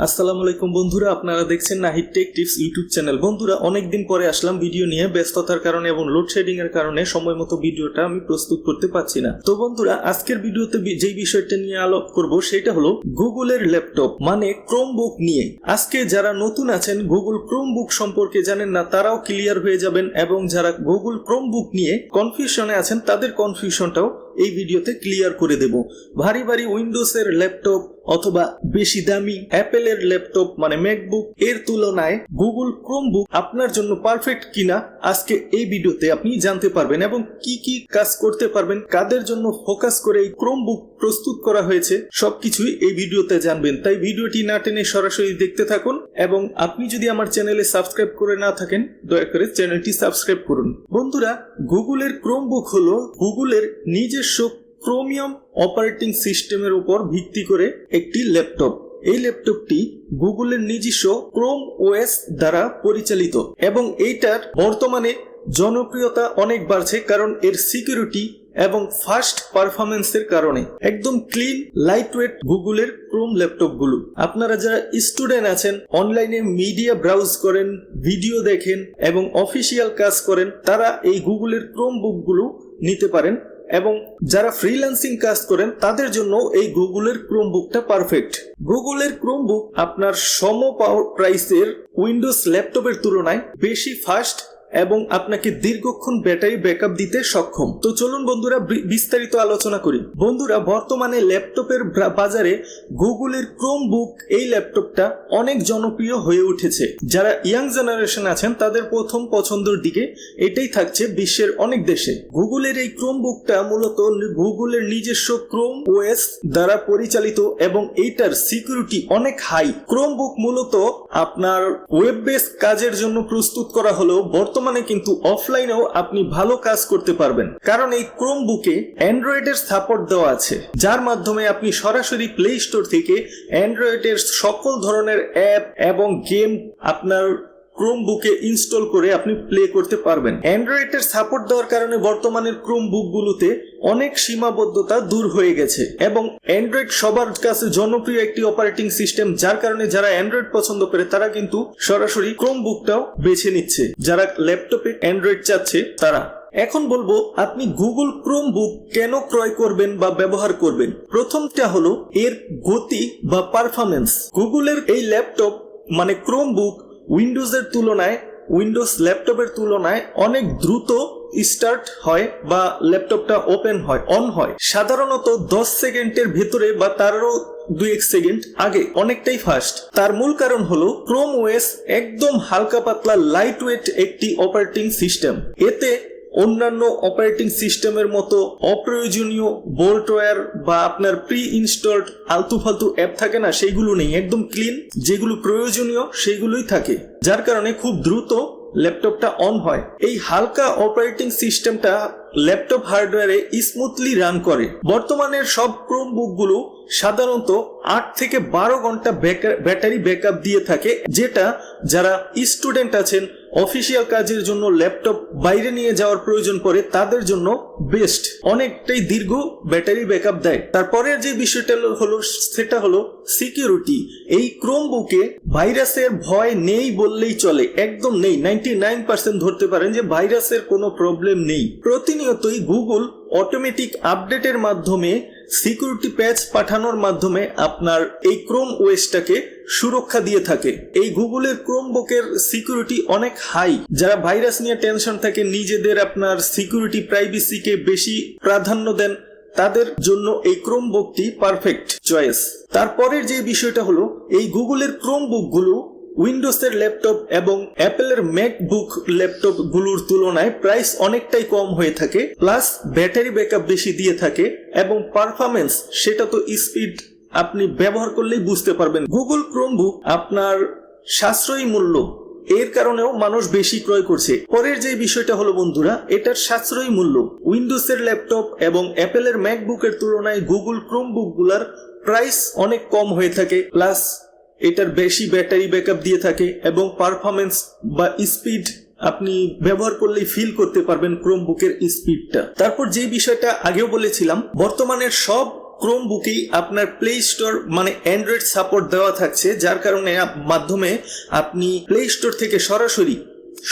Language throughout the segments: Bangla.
আসসালামু আলাইকুম বন্ধুরা, আপনারা দেখছেন Nahid take tips YouTube channel. বন্ধুরা, অনেকদিন পরে আসলাম ভিডিও নিয়ে। ব্যস্ততার কারণে এবং লোডশেডিং এর কারণে সময় মতো ভিডিওটা আমি প্রস্তুত করতে পারছি না। তো বন্ধুরা, আজকের ভিডিওতে যেই বিষয়টা নিয়ে আলোচনা করব সেটা হলো গুগলের ল্যাপটপ মানে ক্রোমবুক নিয়ে। আজকে যারা নতুন আছেন, গুগল ক্রোমবুক সম্পর্কে জানেন না, তারাও ক্লিয়ার হয়ে যাবেন, এবং যারা গুগল ক্রোমবুক নিয়ে কনফিউশনে আছেন তাদের কনফিউশনটাও এই ভিডিওতে ক্লিয়ার করে দেব। ভারী ভারী উইন্ডোজের ল্যাপটপ অথবা বেশি দামি অ্যাপেলের ল্যাপটপ মানে ম্যাকবুক এর তুলনায় গুগল ক্রোমবুক আপনার জন্য পারফেক্ট কিনা আজকে এই ভিডিওতে আপনি জানতে পারবেন, এবং কি কি কাজ করতে পারবেন, কাদের জন্য ফোকাস করে এই ক্রোমবুক প্রস্তুত করা হয়েছে সবকিছুই এই ভিডিওতে জানবেন। তাই ভিডিওটি না টেনে সরাসরি দেখতে থাকুন, এবং আপনি যদি আমার চ্যানেলে সাবস্ক্রাইব করে না থাকেন দয়া করে চ্যানেলটি সাবস্ক্রাইব করুন। বন্ধুরা, গুগলের ক্রোমবুক হলো গুগলের নিজস্ব ক্রোমিয়াম অপারেটিং সিস্টেমের উপর ভিত্তি করে একটি ল্যাপটপ। এই ল্যাপটপটি গুগলের নিজস্ব ক্রোম ওএস দ্বারা পরিচালিত, এবং এইটার বর্তমানে জনপ্রিয়তা অনেক বাড়ছে কারণ এর সিকিউরিটি এবং ফাস্ট পারফরমেন্সের কারণে। একদম ক্লিন লাইটওয়েট গুগলের ক্রোম ল্যাপটপগুলো। আপনারা যারা স্টুডেন্ট আছেন, অনলাইনে মিডিয়া ব্রাউজ করেন, ভিডিও দেখেন এবং অফিসিয়াল কাজ করেন, তারা এই গুগলের ক্রোমবুকগুলো নিতে পারেন, এবং যারা ফ্রিল্যান্সিং কাজ করেন তাদের জন্য এই গুগলের ক্রোমবুকটা পারফেক্ট। গুগলের ক্রোমবুক আপনার সম প্রাইসের উইন্ডোজ ল্যাপটপের তুলনায় বেশি ফাস্ট এবং আপনাকে দীর্ঘক্ষণ ব্যাটারি ব্যাকআপ দিতে সক্ষম। তো চলুন বন্ধুরা বিস্তারিত আলোচনা করি। বন্ধুরা, বর্তমানে ল্যাপটপের বাজারে গুগলের ক্রোমবুক এই ল্যাপটপটা অনেক জনপ্রিয় হয়ে উঠেছে। যারা ইয়াং জেনারেশন আছেন তাদের প্রথম পছন্দের দিকে এটাই থাকছে বিশ্বের অনেক দেশে। গুগলের এই ক্রোমবুকটা মূলত গুগলের নিজস্ব ক্রোম ওএস দ্বারা পরিচালিত, এবং এইটার সিকিউরিটি অনেক হাই। ক্রোমবুক মূলত আপনার ওয়েব বেস কাজের জন্য প্রস্তুত করা হলেও বর্তমানে কিন্তু অফলাইনেও আপনি ভালো কাজ করতে পারবেন, কারণ এই ক্রোমবুকে অ্যান্ড্রয়েডের সাপোর্ট দেওয়া আছে, যার মাধ্যমে আপনি সরাসরি প্লে স্টোর থেকে অ্যান্ড্রয়েডের সকল ধরনের অ্যাপ এবং গেম আপনার ক্রোমবুকে ইনস্টল করে আপনি প্লে করতে পারবেন। অ্যান্ড্রয়েডের সাপোর্ট দেওয়ার কারণে বর্তমানের ক্রোমবুকগুলোতে অনেক সীমাবদ্ধতা দূর হয়ে গেছে, এবং অ্যান্ড্রয়েড সবার কাছে জনপ্রিয় একটি অপারেটিং সিস্টেম, যার কারণে যারা অ্যান্ড্রয়েড পছন্দ করে তারা কিন্তু সরাসরি ক্রোমবুকটাও বেছে নিচ্ছে, যারা ল্যাপটপে অ্যান্ড্রয়েড চাচ্ছে তারা। এখন বলবো আপনি গুগল ক্রোমবুক কেন ক্রয় করবেন বা ব্যবহার করবেন। প্রথমটা হলো এর গতি বা পারফরমেন্স। গুগলের এই ল্যাপটপ মানে ক্রোমবুক উইন্ডোজের তুলনায়, উইন্ডোজ ল্যাপটপের তুলনায় অনেক দ্রুত স্টার্ট হয় বা ল্যাপটপটা ওপেন হয়, অন হয় সাধারণত 10 সেকেন্ডের ভেতরে বা তারও 2-1 সেকেন্ড আগে, অনেকটাই ফাস্ট। তার মূল কারণ হলো ক্রোম ওএস একদম হালকা পাতলা লাইট ওয়েট একটি অপারেটিং সিস্টেম। এতে অন্যান্য অপারেটিং সিস্টেমের মতো অপ্রয়োজনীয় বোল্টওয়্যার বা আপনার প্রি ইনস্টলড আলতু ফালতু অ্যাপ থাকে না, সেইগুলো নেই। একদম ক্লিন, যেগুলো প্রয়োজনীয় সেইগুলোই থাকে, যার কারণে খুব দ্রুত ল্যাপটপটা অন হয়। এই হালকা অপারেটিং সিস্টেমটা ল্যাপটপ হার্ডওয়্যারে স্মুথলি রান করে। বর্তমানের সব ক্রোমবুকগুলো সাধারণত 8 থেকে 12 ঘন্টা ব্যাটারি ব্যাকআপ দিয়ে থাকে, যেটা যারা স্টুডেন্ট আছেন, অফিসিয়াল কাজের জন্য ল্যাপটপ বাইরে নিয়ে যাওয়ার প্রয়োজন পড়ে, তাদের জন্য বেস্ট, অনেকটাই দীর্ঘ ব্যাটারি ব্যাকআপ দেয়। তারপরের যে বিষয়টা হলো সেটা হলো সিকিউরিটি। এই ক্রোমবুকে ভাইরাসের ভয় নেই বললেই চলে, একদম নেই। 99% ধরতে পারেন যে ভাইরাসের কোনো প্রবলেম নেই। প্রতিনিয়তই গুগল অটোমেটিক আপডেটের মাধ্যমে সিকিউরিটি প্যাচ পাঠানোর মাধ্যমে আপনার এই ক্রোম ওএসটাকে সুরক্ষা দিয়ে থাকে। এই গুগলের ক্রোমবুকের সিকিউরিটি অনেক হাই। যারা ভাইরাস নিয়ে টেনশন থাকে, নিজেদের আপনার সিকিউরিটি প্রাইভেসিকে বেশি প্রাধান্য দেন, তাদের জন্য এই ক্রোমবুকটি পারফেক্ট চয়েস। তারপরের যে বিষয়টা হলো এই গুগলের ক্রোমবুকগুলো উইন্ডোজের ল্যাপটপ এবং অ্যাপেলের ম্যাকবুক ল্যাপটপ গুলোর তুলনায় প্রাইস অনেকটাই কম হয়ে থাকে, প্লাস ব্যাটারি ব্যাকআপ বেশি দিয়ে থাকে, এবং পারফরমেন্স সেটা তো স্পিড আপনি ব্যবহার করলেই বুঝতে পারবেন। গুগল ক্রোমবুক আপনার সাশ্রয়ী মূল্য, এর কারণেও মানুষ বেশি ক্রয় করছে। পরের যে বিষয়টা হলো বন্ধুরা, এটার সাশ্রয়ী মূল্য। উইন্ডোজের ল্যাপটপ এবং অ্যাপেলের ম্যাকবুকের তুলনায় গুগল ক্রোমবুক গুলার প্রাইস অনেক কম হয়ে থাকে, প্লাস এটার বেশি ব্যাটারি ব্যাকআপ দিয়ে থাকে, এবং পারফরমেন্স বা স্পিড আপনি ব্যবহার করলেই ফিল করতে পারবেন ক্রোমবুকের স্পিডটা। তারপর যে বিষয়টা আগেও বলেছিলাম, বর্তমানের সব ক্রোমবুকেই আপনার প্লে স্টোর মানে অ্যান্ড্রয়েড সাপোর্ট দেওয়া থাকছে, যার কারণে মাধ্যমে আপনি প্লে স্টোর থেকে সরাসরি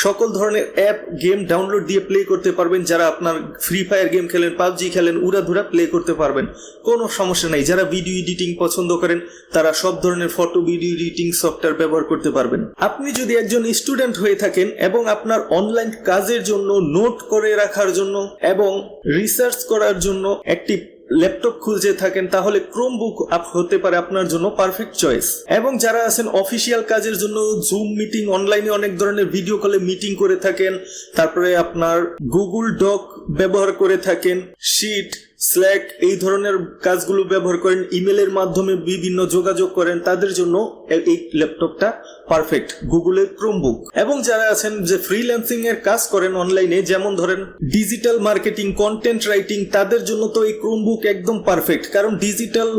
সকল ধরনের অ্যাপ গেম ডাউনলোড দিয়ে প্লে করতে পারবেন। যারা আপনার ফ্রি ফায়ার গেম খেলেন, পাবজি খেলেন, উড়াধুরা প্লে করতে পারবেন, কোনো সমস্যা নেই। যারা ভিডিও এডিটিং পছন্দ করেন তারা সব ধরনের ফটো ভিডিও এডিটিং সফটওয়্যার ব্যবহার করতে পারবেন। আপনি যদি একজন স্টুডেন্ট হয়ে থাকেন এবং আপনার অনলাইন কাজের জন্য, নোট করে রাখার জন্য এবং রিসার্চ করার জন্য একটি ল্যাপটপ খুঁজে থাকেন, তাহলে ক্রোমবুক হতে পারে আপনার জন্য পারফেক্ট চয়েস। এবং যারা আছেন অফিসিয়াল কাজের জন্য, জুম মিটিং, অনলাইনে অনেক ধরনের ভিডিও কলে মিটিং করে থাকেন, তারপরে আপনার গুগল ডক ব্যবহার করে থাকেন, শিট, স্ল্যাক এই ধরনের কাজগুলো ব্যবহার করেন, ইমেলের মাধ্যমে বিভিন্ন যোগাযোগ করেন, তাদের জন্য এই ল্যাপটপটা পারফেক্ট, গুগলের ক্রোমবুক। এবং যারা আছেন যে ফ্রিল্যান্সিং এর কাজ করেন অনলাইনে, যেমন ধরেন ডিজিটাল মার্কেটিং, কন্টেন্ট রাইটিং, তাদের জন্য তো এই ক্রোমবুক একদম পারফেক্ট। কারণ ডিজিটাল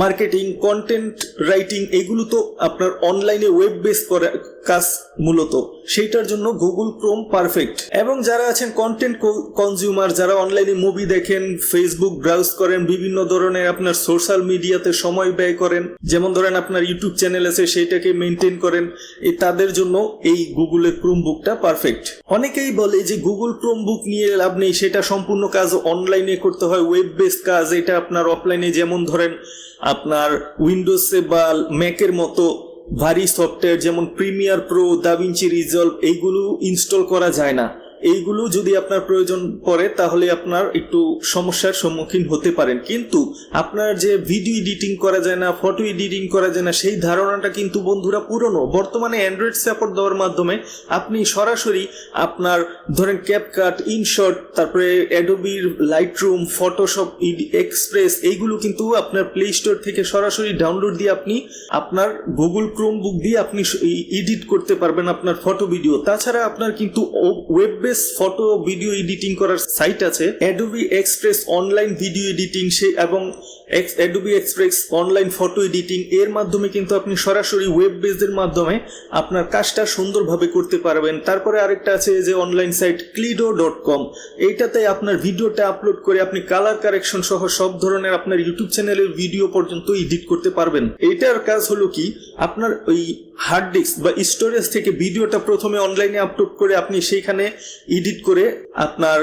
মার্কেটিং, কন্টেন্ট রাইটিং এগুলো তো আপনার অনলাইনে ওয়েব বেস করে কাজ মূলত, সেইটার জন্য গুগল ক্রোম পারফেক্ট। এবং যারা আছেন কন্টেন্ট কনজিউমার, যারা অনলাইনে মুভি দেখেন, ফেসবুক ব্রাউজ করেন, বিভিন্ন ধরনের আপনার সোশ্যাল মিডিয়াতে সময় ব্যয় করেন, যেমন ধরেন আপনার ইউটিউব চ্যানেল আছে সেটাকে মেনটেন করেন, তাদের জন্য এই গুগলের ক্রোমবুকটা পারফেক্ট। অনেকেই বলে যে গুগল ক্রোমবুক নিয়ে লাভ নেই, সেটা সম্পূর্ণ কাজ অনলাইনে করতে হয়, ওয়েব বেস কাজ, এটা আপনার অফলাইনে, যেমন ধরেন আপনার উইন্ডোজে বা ম্যাকের মতো ভারী সফটওয়্যার যেমন প্রিমিয়ার প্রো, দাভিঞ্চি রিজলভ এইগুলো ইনস্টল করা যায় না। এইগুলো যদি আপনার প্রয়োজন পড়ে তাহলে আপনার একটু সমস্যার সম্মুখীন হতে পারেন। কিন্তু আপনার যে ভিডিও এডিটিং করা যায় না, ফটো এডিটিং করা যায় না, সেই ধারণাটা কিন্তু বন্ধুরা পুরনো। বর্তমানে অ্যান্ড্রয়েড সাপোর্ট দেওয়ার মাধ্যমে আপনি সরাসরি আপনার ধরেন ক্যাপকাট, ইনশট, তারপরে অ্যাডোবির লাইটরুম, ফটোশপ, এক্সপ্রেস এইগুলো কিন্তু আপনার প্লে স্টোর থেকে সরাসরি ডাউনলোড দিয়ে আপনি আপনার গুগল ক্রোমবুক দিয়ে আপনি এডিট করতে পারবেন আপনার ফটো ভিডিও। তাছাড়া আপনার কিন্তু web base photo video editing করার সাইট আছে, Adobe Express online video editing এবং Adobe Express online photo editing, এর মাধ্যমে কিন্তু আপনি সরাসরি ওয়েব বেসের মাধ্যমে আপনার কাজটা সুন্দরভাবে করতে পারবেন। তারপরে আরেকটা আছে যে অনলাইন সাইট clido.com, এইটাতে আপনার ভিডিওটা আপলোড করে আপনি কালার কারেকশন সহ সব ধরনের আপনার ইউটিউব চ্যানেলের ভিডিও পর্যন্ত এডিট করতে পারবেন। এইটার কাজ হলো কি, আপনার ওই হার্ড ডিস্ক বা স্টোরেজ থেকে ভিডিওটা প্রথমে অনলাইনে আপলোড করে আপনি সেইখানে এডিট করে আপনার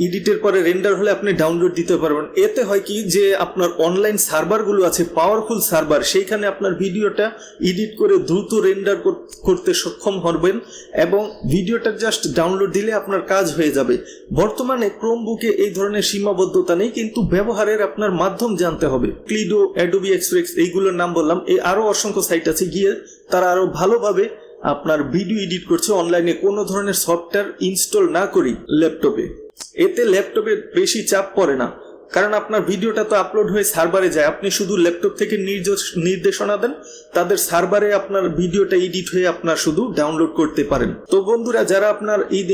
এডিটের পরে রেন্ডার হলে আপনি ডাউনলোড দিতে পারবেন। এতে হয় কি যে আপনার অনলাইন সার্ভারগুলো আছে, পাওয়ারফুল সার্ভার, সেইখানে আপনার ভিডিওটা এডিট করে দ্রুত রেন্ডার করতে সক্ষম হবেন এবং ভিডিওটা জাস্ট ডাউনলোড দিলে আপনার কাজ হয়ে যাবে। বর্তমানে ক্রোমবুকে এই ধরনের সীমাবদ্ধতা নেই, কিন্তু ব্যবহারের আপনার মাধ্যম জানতে হবে। ক্লিডো, অ্যাডোবি এক্সপ্রেস এইগুলোর নাম বললাম, এই আরো অসংখ্য সাইট আছে, গিয়ে তারা আরো ভালোভাবে আপনার ভিডিও এডিট করছে অনলাইনে কোনো ধরনের সফটওয়্যার ইনস্টল না করি ল্যাপটপে। এতে ল্যাপটপে বেশি চাপ পড়ে না, কারণ আপনার ভিডিওটা তো আপলোড হয়ে সার্ভারে যায়, আপনি শুধু ল্যাপটপ থেকে নির্দেশনা দেন, তাদের সার্ভারে আপনার ভিডিওটা এডিট হয়ে আপনার শুধু ডাউনলোড করতে পারেন। তো বন্ধুরা, যারা আপনার এই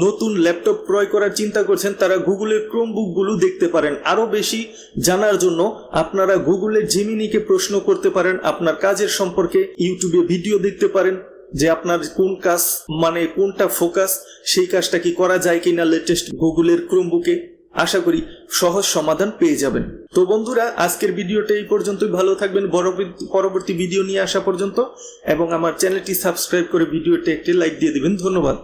নতুন ল্যাপটপ ক্রয় করার চিন্তা করছেন তারা গুগলের ক্রোমবুক গুলো দেখতে পারেন। আরো বেশি জানার জন্য আপনারা গুগলের জেমিনিকে প্রশ্ন করতে পারেন, আপনার কাজের সম্পর্কে ইউটিউবে ভিডিও দেখতে পারেন যে আপনার কোন কাজ মানে কোনটা ফোকাস, সেই কাজটা কি করা যায় কিনা লেটেস্ট গুগলের ক্রোমবুকে। আশা করি সহজ সমাধান পেয়ে যাবেন। তো বন্ধুরা, আজকের ভিডিওটা এই পর্যন্তই। ভালো থাকবেন পরবর্তী ভিডিও নিয়ে আসা পর্যন্ত, এবং আমার চ্যানেলটি সাবস্ক্রাইব করে ভিডিওতে একটি লাইক দিয়ে দিবেন। ধন্যবাদ।